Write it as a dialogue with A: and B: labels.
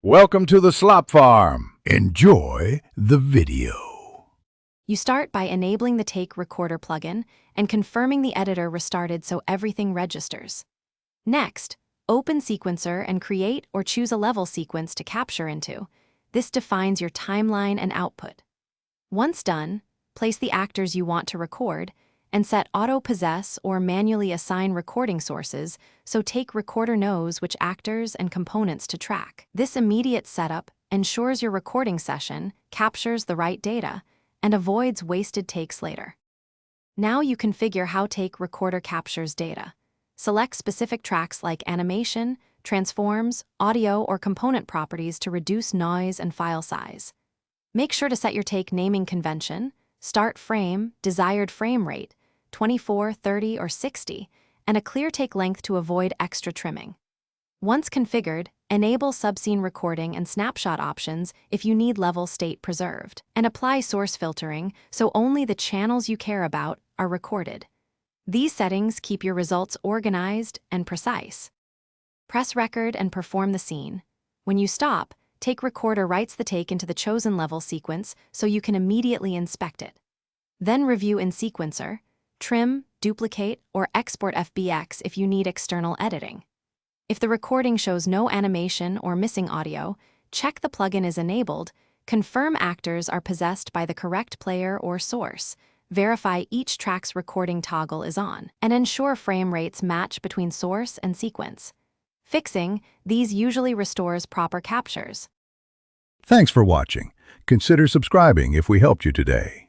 A: Welcome to the slop farm. Enjoy the video.
B: You start by enabling the Take Recorder plugin and confirming the editor restarted so everything registers. Next, open Sequencer and create or choose a level sequence to capture into. This defines your timeline and output. Once done, place the actors you want to record and set auto-possess or manually assign recording sources so Take Recorder knows which actors and components to track. This immediate setup ensures your recording session captures the right data and avoids wasted takes later. Now you configure how Take Recorder captures data. Select specific tracks like animation, transforms, audio, or component properties to reduce noise and file size. Make sure to set your take naming convention, start frame, desired frame rate, 24, 30, or 60, and a clear take length to avoid extra trimming. Once configured, enable subscene recording and snapshot options if you need level state preserved, and apply source filtering so only the channels you care about are recorded. These settings keep your results organized and precise. Press record and perform the scene. When you stop, Take Recorder writes the take into the chosen level sequence so you can immediately inspect it. Then review in Sequencer, trim, duplicate, or export FBX if you need external editing. If the recording shows no animation or missing audio, check the plugin is enabled, confirm actors are possessed by the correct player or source, verify each track's recording toggle is on, and ensure frame rates match between source and sequence. Fixing these usually restores proper captures.
A: Thanks for watching. Consider subscribing if we helped you today.